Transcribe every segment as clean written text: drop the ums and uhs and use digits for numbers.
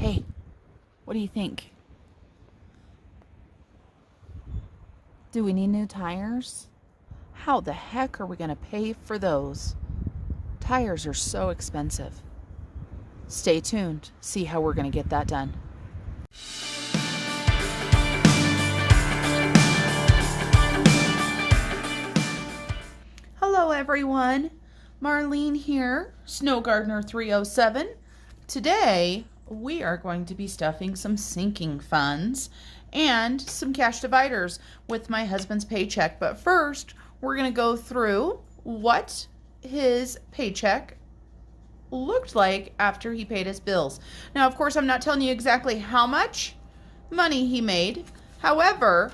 Hey, what do you think? Do we need new tires? How the heck are we going to pay for those? Tires are so expensive. Stay tuned. See how we're going to get that done. Hello, everyone. Marlene here, Snow Gardener 307. Today, we are going to be stuffing some sinking funds and some cash dividers with my husband's paycheck. But first, we're going to go through what his paycheck looked like after he paid his bills. Now, of course, I'm not telling you exactly how much money he made. However,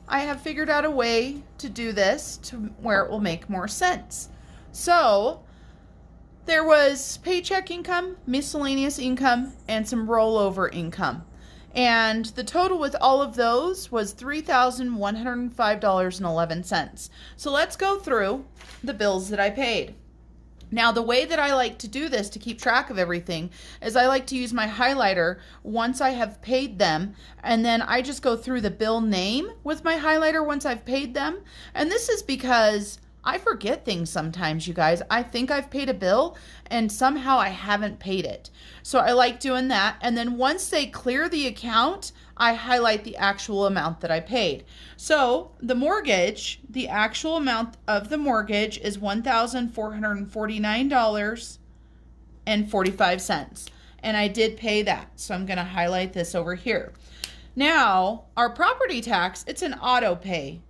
I have figured out a way to do this to where it will make more sense. So, there was paycheck income, miscellaneous income, and some rollover income. And the total with all of those was $3,105.11. So let's go through the bills that I paid. Now, the way that I like to do this to keep track of everything is I like to use my highlighter once I have paid them, and then I just go through the bill name with my highlighter once I've paid them. And this is because I forget things sometimes, you guys. I think I've paid a bill and somehow I haven't paid it. So I like doing that. And then once they clear the account, I highlight the actual amount that I paid. So the mortgage, the actual amount of the mortgage is $1,449.45. And I did pay that. So I'm going to highlight this over here. Now, our property tax, it's an auto pay.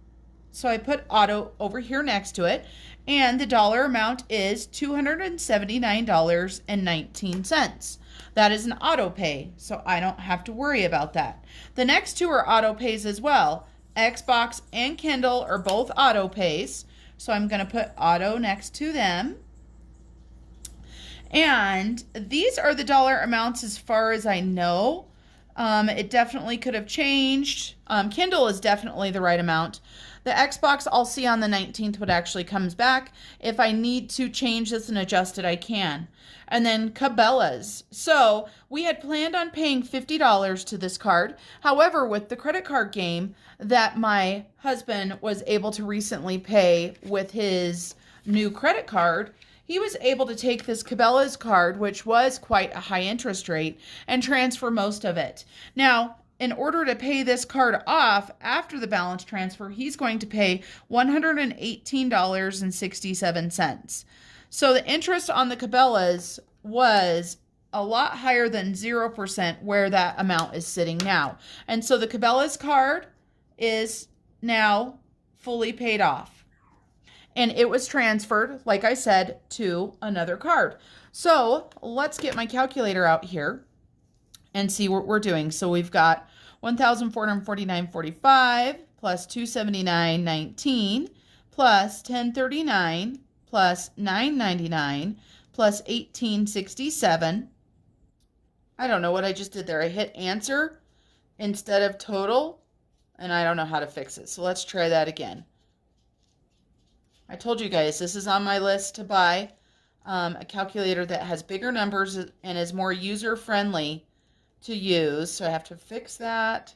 So I put auto over here next to it, and the dollar amount is $279.19. That is an auto pay, so I don't have to worry about that. The next two are auto pays as well. Xbox and Kindle are both auto pays, so I'm going to put auto next to them. And these are the dollar amounts as far as I know. It definitely could have changed. Kindle is definitely the right amount. The Xbox I'll see on the 19th what actually comes back. If I need to change this and adjust it, I can. And then Cabela's. So we had planned on paying $50 to this card. However, with the credit card game that my husband was able to recently pay with his new credit card, he was able to take this Cabela's card, which was quite a high interest rate, and transfer most of it. Now, in order to pay this card off after the balance transfer, he's going to pay $118.67. So the interest on the Cabela's was a lot higher than 0% where that amount is sitting now. And so the Cabela's card is now fully paid off. And it was transferred, like I said, to another card. So let's get my calculator out here and see what we're doing. So we've got $1,449.45 plus $279.19 plus $10.39 plus $9.99 plus $18.67. I don't know what I just did there. I hit answer instead of total, and I don't know how to fix it. So let's try that again. I told you guys, this is on my list to buy a calculator that has bigger numbers and is more user-friendly to use. So I have to fix that.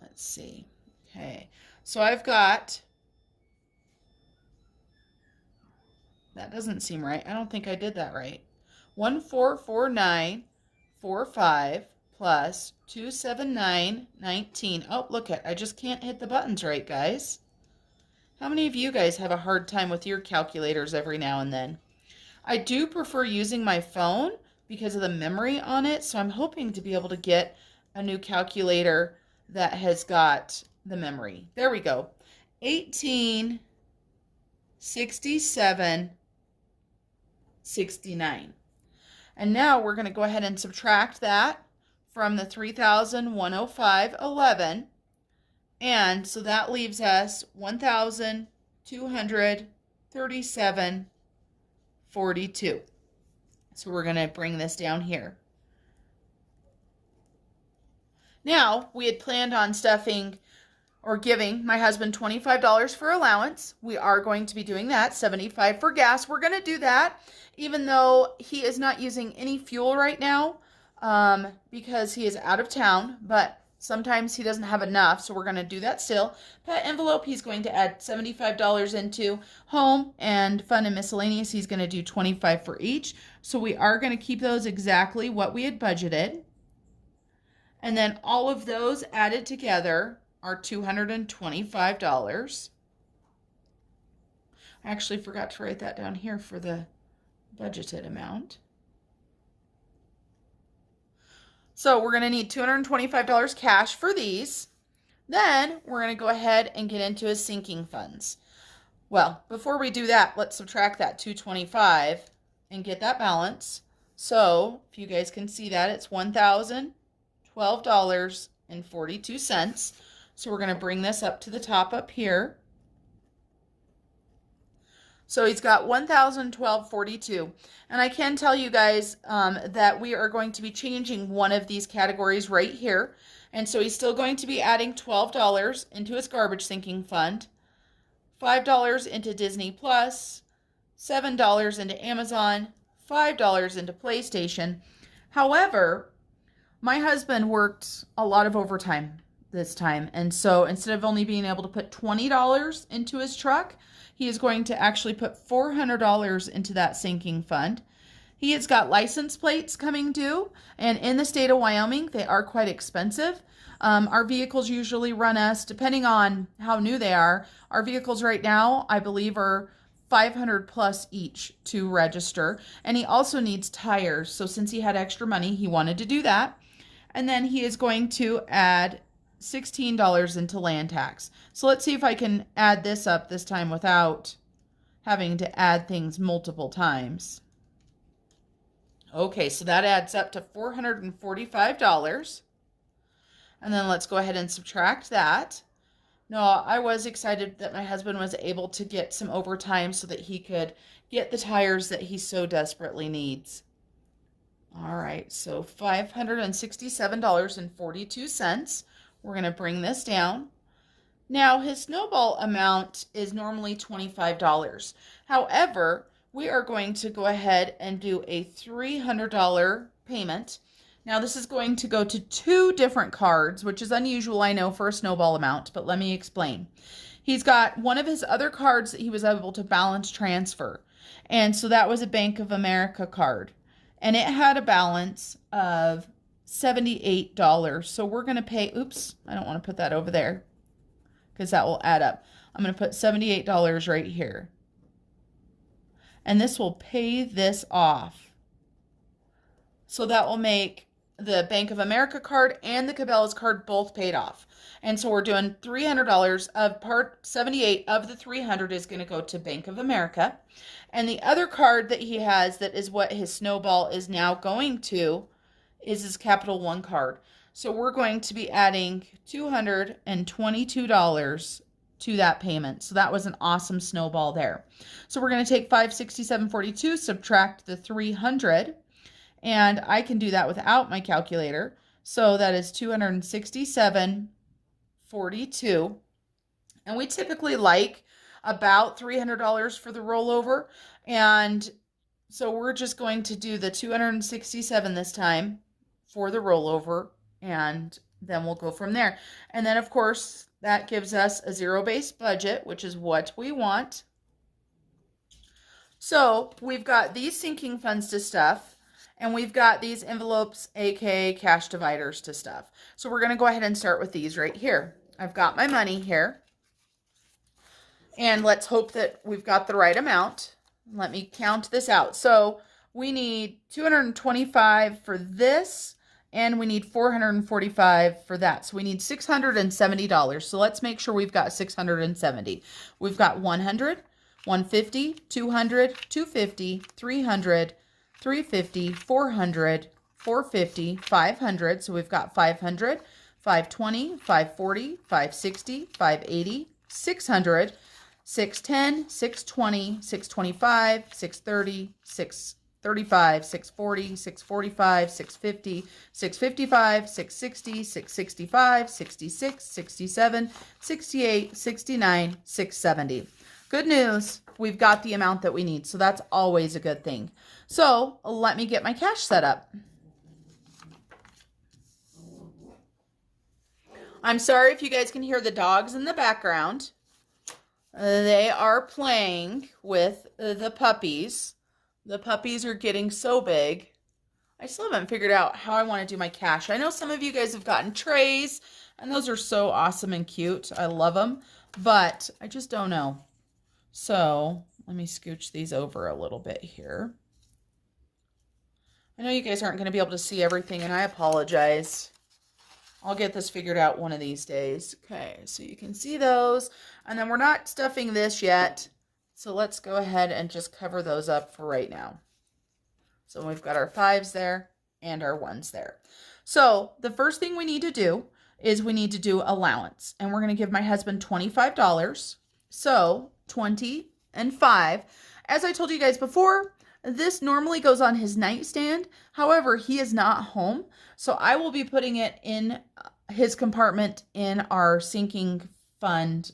Let's see. Okay. So I've got, that doesn't seem right. I don't think I did that right. 1449.45 plus 279.19. Oh, look at, I just can't hit the buttons right, guys. How many of you guys have a hard time with your calculators every now and then? I do prefer using my phone because of the memory on it, so I'm hoping to be able to get a new calculator that has got the memory. There we go. 1867.69. And now we're going to go ahead and subtract that from the 3,105.11. And so that leaves us 1,237.42. So we're going to bring this down here. Now, we had planned on stuffing or giving my husband $25 for allowance. We are going to be doing that. $75 for gas. We're going to do that even though he is not using any fuel right now. because he is out of town, but sometimes he doesn't have enough, so we're going to do that still. Pet envelope, he's going to add $75 into. Home and fun and miscellaneous, he's going to do $25 for each. So we are going to keep those exactly what we had budgeted. And then all of those added together are $225. I actually forgot to write that down here for the budgeted amount. So we're going to need $225 cash for these. Then we're going to go ahead and get into his sinking funds. Well, before we do that, let's subtract that $225 and get that balance. So if you guys can see that, it's $1,012.42. So we're going to bring this up to the top up here. So he's got $1,012.42. And I can tell you guys that we are going to be changing one of these categories right here. And so he's still going to be adding $12 into his garbage sinking fund, $5 into Disney Plus, $7 into Amazon, $5 into PlayStation. However, my husband worked a lot of overtime this time. And so instead of only being able to put $20 into his truck, he is going to actually put $400 into that sinking fund. He has got license plates coming due, and in the state of Wyoming, they are quite expensive. Our vehicles usually run us, depending on how new they are, our vehicles right now, I believe, are $500 plus each to register. And he also needs tires. So since he had extra money, he wanted to do that. And then he is going to add $16 into land tax. So let's see if I can add this up this time without having to add things multiple times. Okay, so that adds up to $445. And then let's go ahead and subtract that. Now, I was excited that my husband was able to get some overtime so that he could get the tires that he so desperately needs. All right, so $567.42. We're going to bring this down. Now, his snowball amount is normally $25. However, we are going to go ahead and do a $300 payment. Now, this is going to go to 2 different cards, which is unusual, I know, for a snowball amount, but let me explain. He's got one of his other cards that he was able to balance transfer, and so that was a Bank of America card, and it had a balance of $78. So we're going to pay, oops, I don't want to put that over there because that will add up. I'm going to put $78 right here. And this will pay this off. So that will make the Bank of America card and the Cabela's card both paid off. And so we're doing $300 of part 78 of the 300 is going to go to Bank of America. And the other card that he has that is what his snowball is now going to is his Capital One card. So we're going to be adding $222 to that payment. So that was an awesome snowball there. So we're going to take $567.42, subtract the 300, and I can do that without my calculator. So that is $267.42. And we typically like about $300 for the rollover. And so we're just going to do the $267 this time for the rollover, and then we'll go from there. And then, of course, that gives us a zero-based budget, which is what we want. So we've got these sinking funds to stuff, and we've got these envelopes, aka cash dividers, to stuff. So we're going to go ahead and start with these right here. I've got my money here, and let's hope that we've got the right amount. Let me count this out. So we need $225 for this, and we need $445 for that. So we need $670. So let's make sure we've got $670. We've got $100, $150, $200, $250, $300, $350, $400, $450, $500. So we've got $500, $520, $540, $560, $580, $600, $610, $620, $625, $630, $635, $640, $645, $650, $655, $660, $665, $66, $67, $68, $69, $670. Good news, we've got the amount that we need, so that's always a good thing. So let me get my cash set up. I'm sorry if you guys can hear the dogs in the background. They are playing with the puppies. The puppies are getting so big. I still haven't figured out how I want to do my cash. I know some of you guys have gotten trays, and those are so awesome and cute. I love them, but I just don't know. So let me scooch these over a little bit here. I know you guys aren't going to be able to see everything, and I apologize. I'll get this figured out one of these days. Okay, so you can see those. And then we're not stuffing this yet. So let's go ahead and just cover those up for right now. So we've got our 5s there and our 1s there. So the first thing we need to do is we need to do allowance. And we're going to give my husband $25. So 20 and 5. As I told you guys before, this normally goes on his nightstand. However, he is not home. So I will be putting it in his compartment in our sinking fund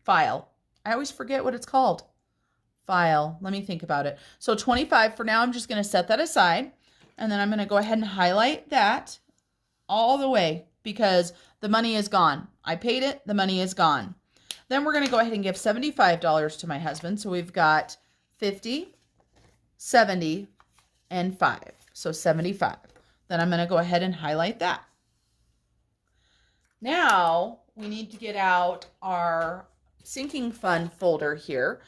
file. I always forget what it's called. File. Let me think about it. So 25 for now. I'm just going to set that aside. And then I'm going to go ahead and highlight that all the way because the money is gone. I paid it. The money is gone. Then we're going to go ahead and give $75 to my husband. So we've got 50, 70, and 5. So 75. Then I'm going to go ahead and highlight that. Now we need to get out our sinking fund folder here.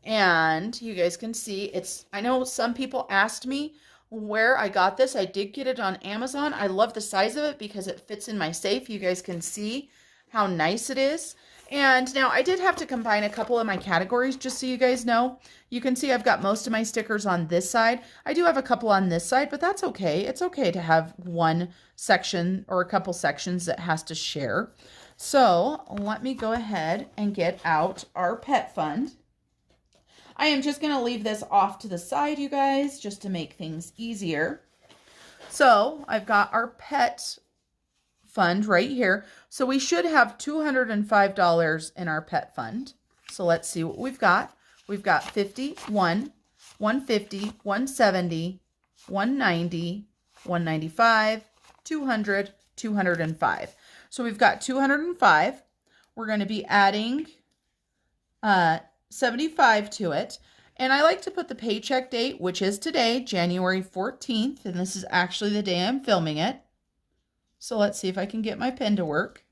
And you guys can see I know some people asked me where I got this. I did get it on Amazon. I love the size of it because it fits in my safe. You guys can see how nice it is. And now I did have to combine a couple of my categories just so you guys know. You can see I've got most of my stickers on this side. I do have a couple on this side, but that's okay. It's okay to have one section or a couple sections that has to share. So let me go ahead and get out our pet fund. I am just going to leave this off to the side, you guys, just to make things easier. So I've got our pet fund right here. So we should have $205 in our pet fund. So let's see what we've got. We've got 51, 150, 170, 190, 195, 200, 205. So we've got 205. We're going to be adding 75 to it. And I like to put the paycheck date, which is today, January 14th. And this is actually the day I'm filming it. So let's see if I can get my pen to work.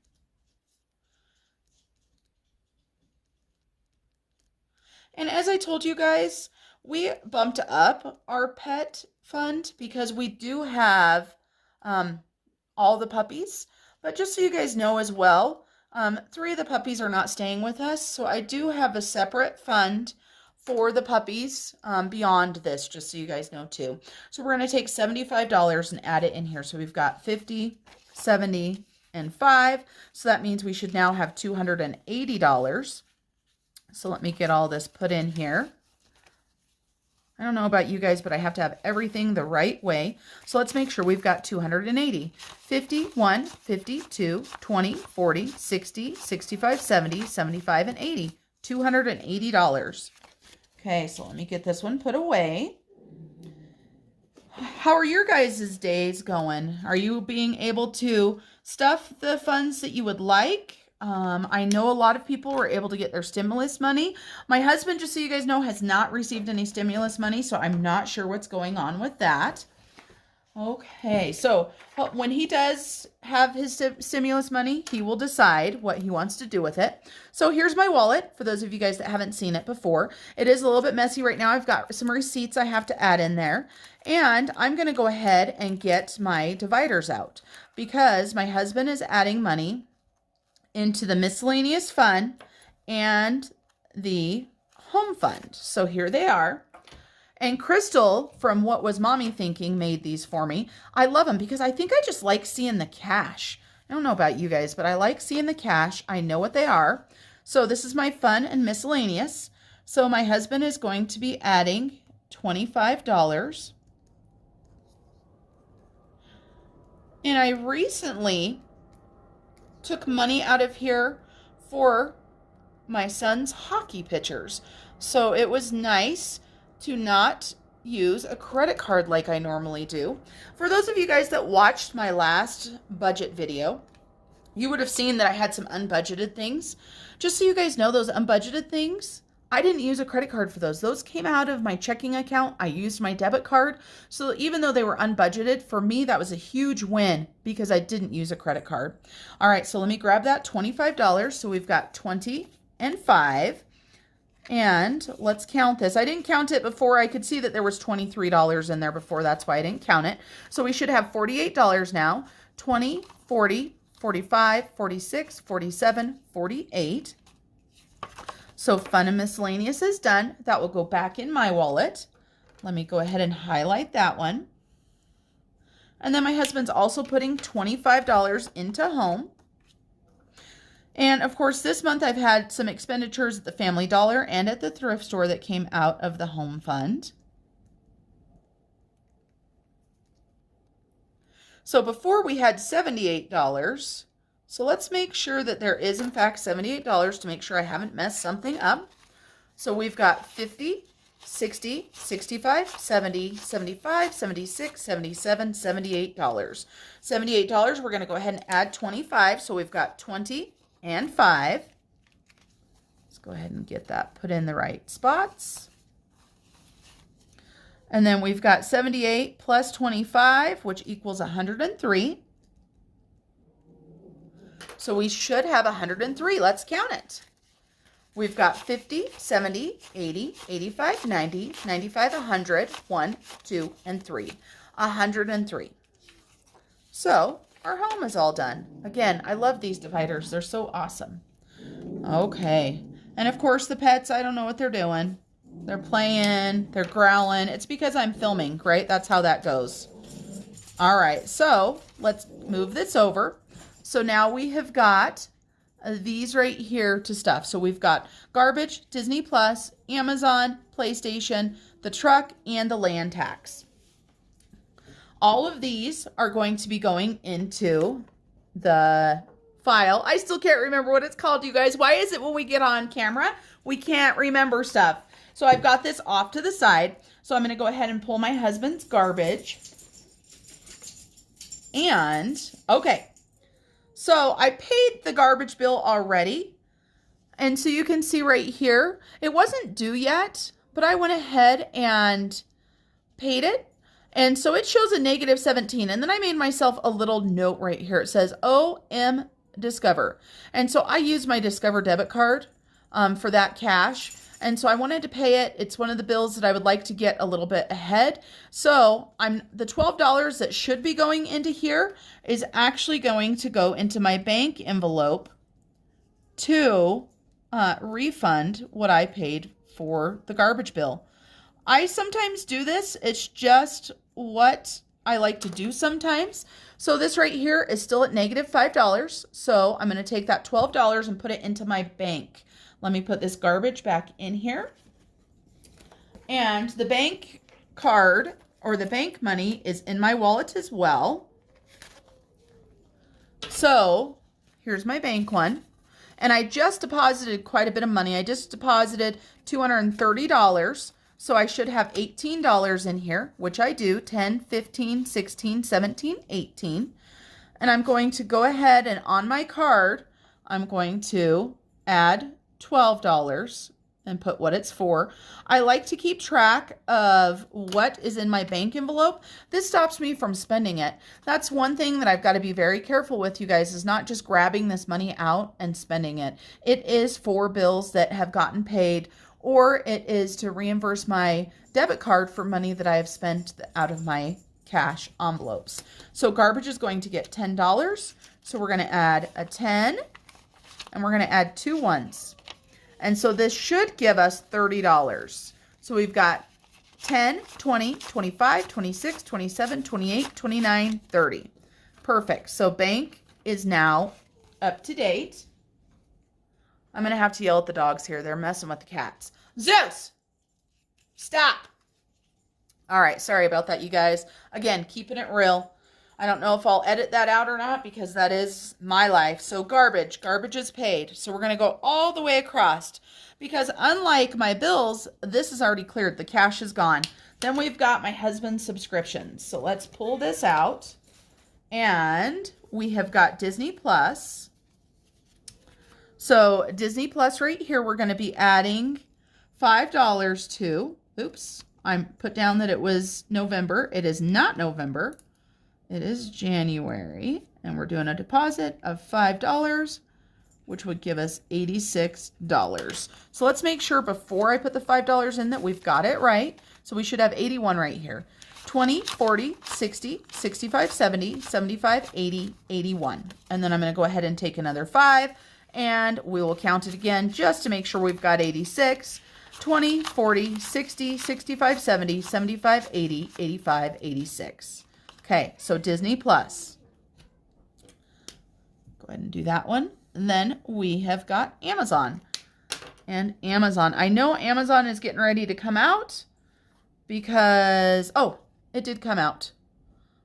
And as I told you guys, we bumped up our pet fund because we do have all the puppies. But just so you guys know as well, 3 of the puppies are not staying with us. So I do have a separate fund for the puppies beyond this, just so you guys know too. So we're going to take $75 and add it in here. So we've got 50, 70, and 5. So that means we should now have $280. So let me get all this put in here. I don't know about you guys, but I have to have everything the right way. So let's make sure we've got 280. 51, 52, 20, 40, 60, 65, 70, 75, and 80. $280. Okay, so let me get this one put away. How are your guys' days going? Are you being able to stuff the funds that you would like? I know a lot of people were able to get their stimulus money. My husband, just so you guys know, has not received any stimulus money, so I'm not sure what's going on with that. Okay, so when he does have his stimulus money, he will decide what he wants to do with it. So here's my wallet, for those of you guys that haven't seen it before. It is a little bit messy right now. I've got some receipts I have to add in there. And I'm going to go ahead and get my dividers out because my husband is adding money into the miscellaneous fund and the home fund. So here they are. And Crystal, from What Was Mommy Thinking, made these for me. I love them because I think I just like seeing the cash. I don't know about you guys, but I like seeing the cash. I know what they are. So this is my fun and miscellaneous. So my husband is going to be adding $25. And I recently took money out of here for my son's hockey pitchers. So it was nice to not use a credit card like I normally do. For those of you guys that watched my last budget video, you would have seen that I had some unbudgeted things. Just so you guys know, those unbudgeted things, I didn't use a credit card for those. Those came out of my checking account. I used my debit card. So even though they were unbudgeted, for me, that was a huge win because I didn't use a credit card. All right, so let me grab that $25. So we've got 20 and 5. And let's count this. I didn't count it before. I could see that there was $23 in there before. That's why I didn't count it. So we should have $48 now. 20, 40, 45, 46, 47, 48. So fun and miscellaneous is done. That will go back in my wallet. Let me go ahead and highlight that one. And then my husband's also putting $25 into home. And of course, this month I've had some expenditures at the Family Dollar and at the thrift store that came out of the home fund. So before we had $78. So let's make sure that there is in fact $78 to make sure I haven't messed something up. So we've got 50, 60, 65, 70, 75, 76, 77, $78. $78, we're going to go ahead and add 25. So we've got 20 and 5. Let's go ahead and get that put in the right spots. And then we've got 78 plus 25, which equals 103. So we should have 103. Let's count it. We've got 50, 70, 80, 85, 90, 95, 100, 1, 2, and 3. 103. So our home is all done. Again, I love these dividers. They're so awesome. Okay. And of course the pets, I don't know what they're doing. They're playing, they're growling. It's because I'm filming, right? That's how that goes. All right, so let's move this over. So now we have got these right here to stuff. So we've got garbage, Disney Plus, Amazon, PlayStation, the truck, and the land tax. All of these are going to be going into the file. I still can't remember what it's called, you guys. Why is it when we get on camera, we can't remember stuff? So I've got this off to the side. So I'm going to go ahead and pull my husband's garbage. And, okay. So I paid the garbage bill already. And so you can see right here, it wasn't due yet, but I went ahead and paid it. And so it shows a negative 17. And then I made myself a little note right here. It says OM Discover. And so I used my Discover debit card for that cash. And so I wanted to pay it. It's one of the bills that I would like to get a little bit ahead. So the $12 that should be going into here is actually going to go into my bank envelope to refund what I paid for the garbage bill. I sometimes do this. It's just what I like to do sometimes. So this right here is still at negative $5. So I'm going to take that $12 and put it into my bank. Let me put this garbage back in here. And the bank card or the bank money is in my wallet as well. So here's my bank one. And I just deposited quite a bit of money. I just deposited $230. So I should have $18 in here, which I do. 10, 15, 16, 17, 18. And I'm going to go ahead and on my card, I'm going to add $12 and put what it's for. I like to keep track of what is in my bank envelope. This stops me from spending it. That's one thing that I've got to be very careful with, you guys, is not just grabbing this money out and spending it. It is for bills that have gotten paid, or it is to reimburse my debit card for money that I have spent out of my cash envelopes. So garbage is going to get $10. So we're going to add a 10 and we're going to add 2 ones. And so this should give us $30. So we've got 10, 20, 25, 26, 27, 28, 29, 30. Perfect. So bank is now up to date. I'm going to have to yell at the dogs here. They're messing with the cats. Zeus! Stop! All right. Sorry about that, you guys. Again, keeping it real. I don't know if I'll edit that out or not because that is my life. So garbage is paid. So we're going to go all the way across because unlike my bills, this is already cleared. The cash is gone. Then we've got my husband's subscriptions. So let's pull this out. And we have got Disney Plus. So Disney Plus right here, we're going to be adding $5 to, oops, I put down that it was November. It is not November. It is January. And we're doing a deposit of $5, which would give us $86. So let's make sure before I put the $5 in that we've got it right. So we should have 81 right here. 20, 40, 60, 65, 70, 75, 80, 81. And then I'm going to go ahead and take another 5 and we will count it again just to make sure we've got 86. 20, 40, 60, 65, 70, 75, 80, 85, 86. Okay, so Disney Plus. Go ahead and do that one. And then we have got Amazon. And Amazon. I know Amazon is getting ready to come out because, oh, it did come out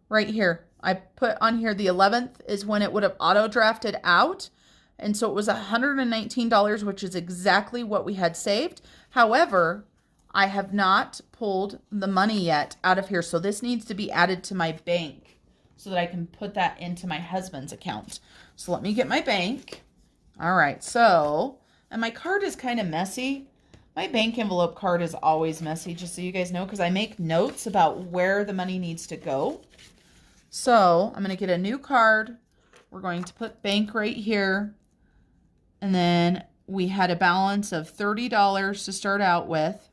right here. I put on here the 11th is when it would have auto drafted out. And so it was $119, which is exactly what we had saved. However, I have not pulled the money yet out of here. So this needs to be added to my bank so that I can put that into my husband's account. So let me get my bank. All right. So, and my card is kind of messy. My bank envelope card is always messy, just so you guys know, because I make notes about where the money needs to go. So I'm going to get a new card. We're going to put bank right here. And then we had a balance of $30 to start out with.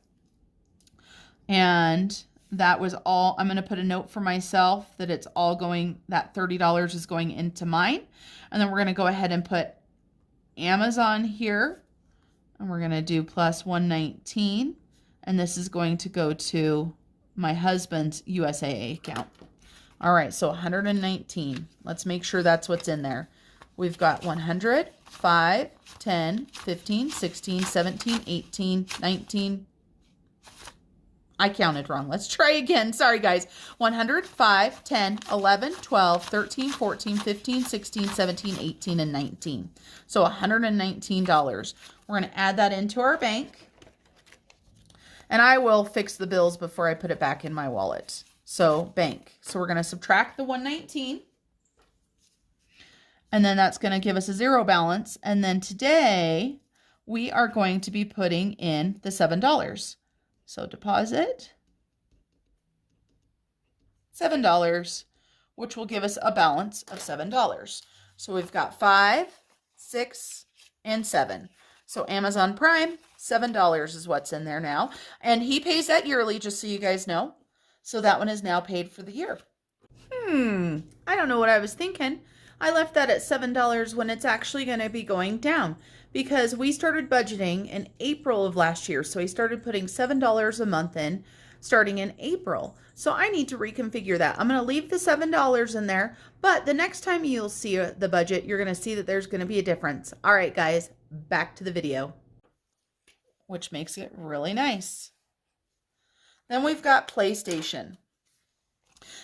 And that was all. I'm going to put a note for myself that it's all going, that $30 is going into mine. And then we're going to go ahead and put Amazon here. And we're going to do plus 119. And this is going to go to my husband's USAA account. All right, so 119. Let's make sure that's what's in there. We've got 100, 5, 10, 15, 16, 17, 18, 19. I counted wrong. Let's try again. Sorry, guys. 100, 5, 10, 11, 12, 13, 14, 15, 16, 17, 18, and 19. So $119. We're going to add that into our bank. And I will fix the bills before I put it back in my wallet. So bank. So we're going to subtract the 119. And then that's going to give us a zero balance. And then today we are going to be putting in the $7. So deposit $7, which will give us a balance of $7. So we've got 5, 6, and 7. So Amazon Prime, $7 is what's in there now. And he pays that yearly, just so you guys know. So that one is now paid for the year. I don't know what I was thinking. I left that at $7 when it's actually going to be going down because we started budgeting in April of last year. So he started putting $7 a month in starting in April. So I need to reconfigure that. I'm going to leave the $7 in there, but the next time you'll see the budget, you're going to see that there's going to be a difference. All right, guys, back to the video, which makes it really nice. Then we've got PlayStation.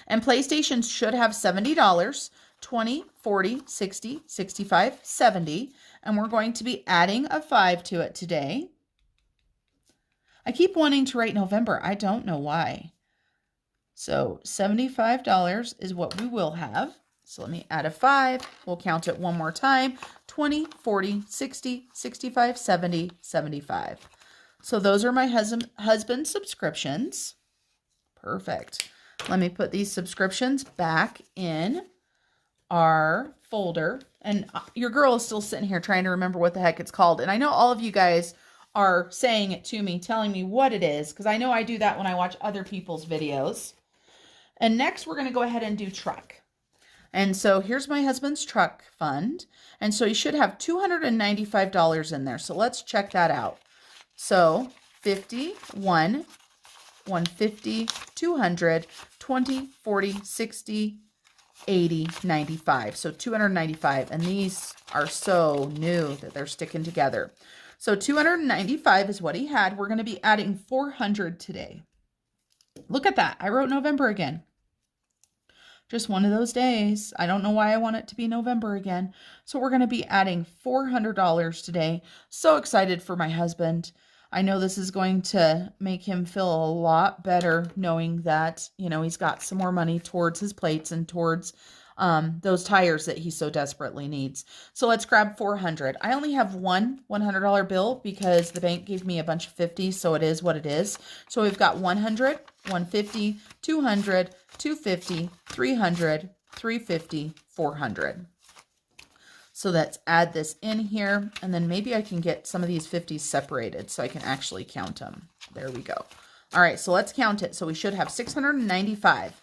And PlayStation should have $70, 20, 40, 60, 65, 70. And we're going to be adding a 5 to it today. I keep wanting to write November. I don't know why. So $75 is what we will have. So let me add a 5. We'll count it one more time. 20, 40, 60, 65, 70, 75. So those are my husband's subscriptions. Perfect. Let me put these subscriptions back in our folder. And your girl is still sitting here trying to remember what the heck it's called. And I know all of you guys are saying it to me, telling me what it is, because I know I do that when I watch other people's videos. And next, we're going to go ahead and do truck. And so here's my husband's truck fund. And so you should have $295 in there. So let's check that out. So 50, 1, 150, 200, 20, 40, 60, 80, 95. So 295. And these are so new that they're sticking together. So 295 is what he had. We're going to be adding 400 today. Look at that. I wrote November again. Just one of those days. I don't know why I want it to be November again. So we're going to be adding $400 today. So excited for my husband. I know this is going to make him feel a lot better knowing that, you know, he's got some more money towards his plates and towards those tires that he so desperately needs. So let's grab 400. I only have one $100 bill because the bank gave me a bunch of 50s, so it is what it is. So we've got 100, 150, 200, 250, 300, 350, 400. So let's add this in here, and then maybe I can get some of these 50s separated so I can actually count them. There we go. All right, so let's count it. So we should have 695.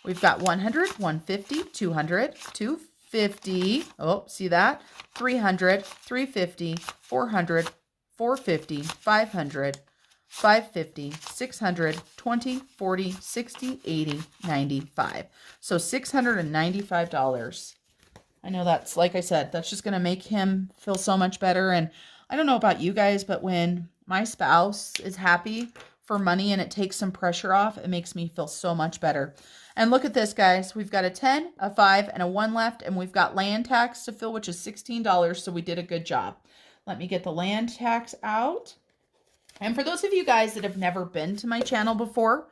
We've got 100, 150, 200, 250. Oh, see that? 300, 350, 400, 450, 500, 550, 600, 20, 40, 60, 80, 95. So $695. I know that's, like I said, that's just going to make him feel so much better. And I don't know about you guys, but when my spouse is happy for money and it takes some pressure off, it makes me feel so much better. And look at this, guys. We've got a 10, a 5, and a 1 left, and we've got land tax to fill, which is $16, so we did a good job. Let me get the land tax out. And for those of you guys that have never been to my channel before,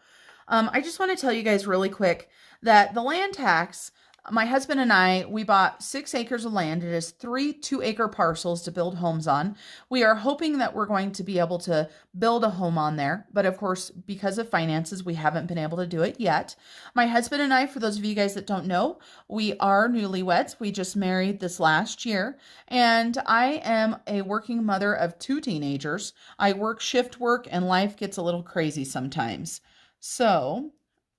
I just want to tell you guys really quick that the land tax, my husband and I, we bought 6 acres of land. It is 3 2-acre parcels to build homes on. We are hoping that we're going to be able to build a home on there. But of course, because of finances, we haven't been able to do it yet. My husband and I, for those of you guys that don't know, we are newlyweds. We just married this last year. And I am a working mother of 2 teenagers. I work shift work and life gets a little crazy sometimes. So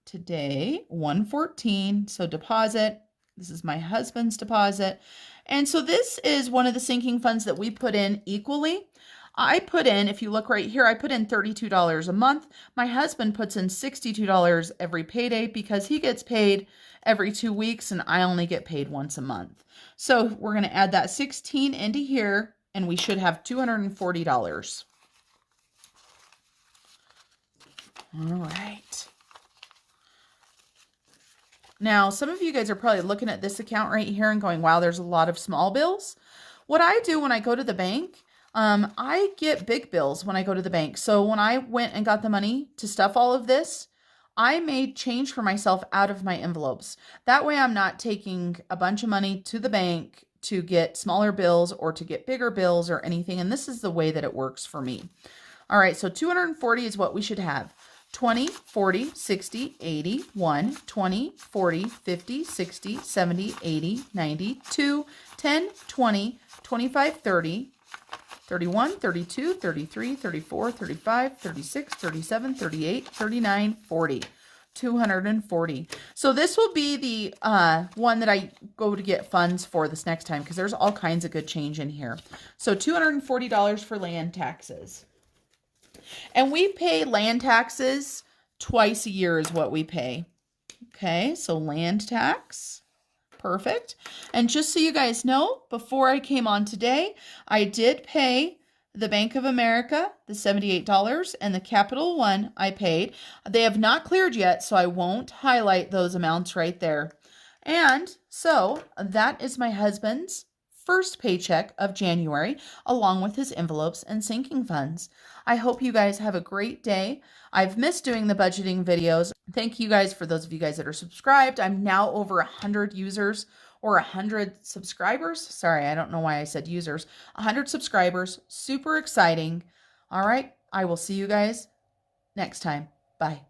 today, 114, so deposit. This is my husband's deposit. And so this is one of the sinking funds that we put in equally. I put in, if you look right here, I put in $32 a month. My husband puts in $62 every payday because he gets paid every 2 weeks and I only get paid once a month. So we're going to add that 16 into here and we should have $240. All right. Now, some of you guys are probably looking at this account right here and going, wow, there's a lot of small bills. What I do when I go to the bank, I get big bills when I go to the bank. So when I went and got the money to stuff all of this, I made change for myself out of my envelopes. That way I'm not taking a bunch of money to the bank to get smaller bills or to get bigger bills or anything. And this is the way that it works for me. All right, so 240 is what we should have. 20, 40, 60, 80, 1, 20, 40, 50, 60, 70, 80, 90, 2, 10, 20, 25, 30, 31, 32, 33, 34, 35, 36, 37, 38, 39, 40. 240. So this will be the one that I go to get funds for this next time because there's all kinds of good change in here. So $240 for land taxes. And we pay land taxes twice a year is what we pay. Okay, so land tax. Perfect. And just so you guys know, before I came on today, I did pay the Bank of America, the $78, and the Capital One I paid. They have not cleared yet, so I won't highlight those amounts right there. And so that is my husband's first paycheck of January, along with his envelopes and sinking funds. I hope you guys have a great day. I've missed doing the budgeting videos. Thank you guys for those of you guys that are subscribed. I'm now over 100 users or 100 subscribers. Sorry, I don't know why I said users. 100 subscribers. Super exciting. All right, I will see you guys next time. Bye.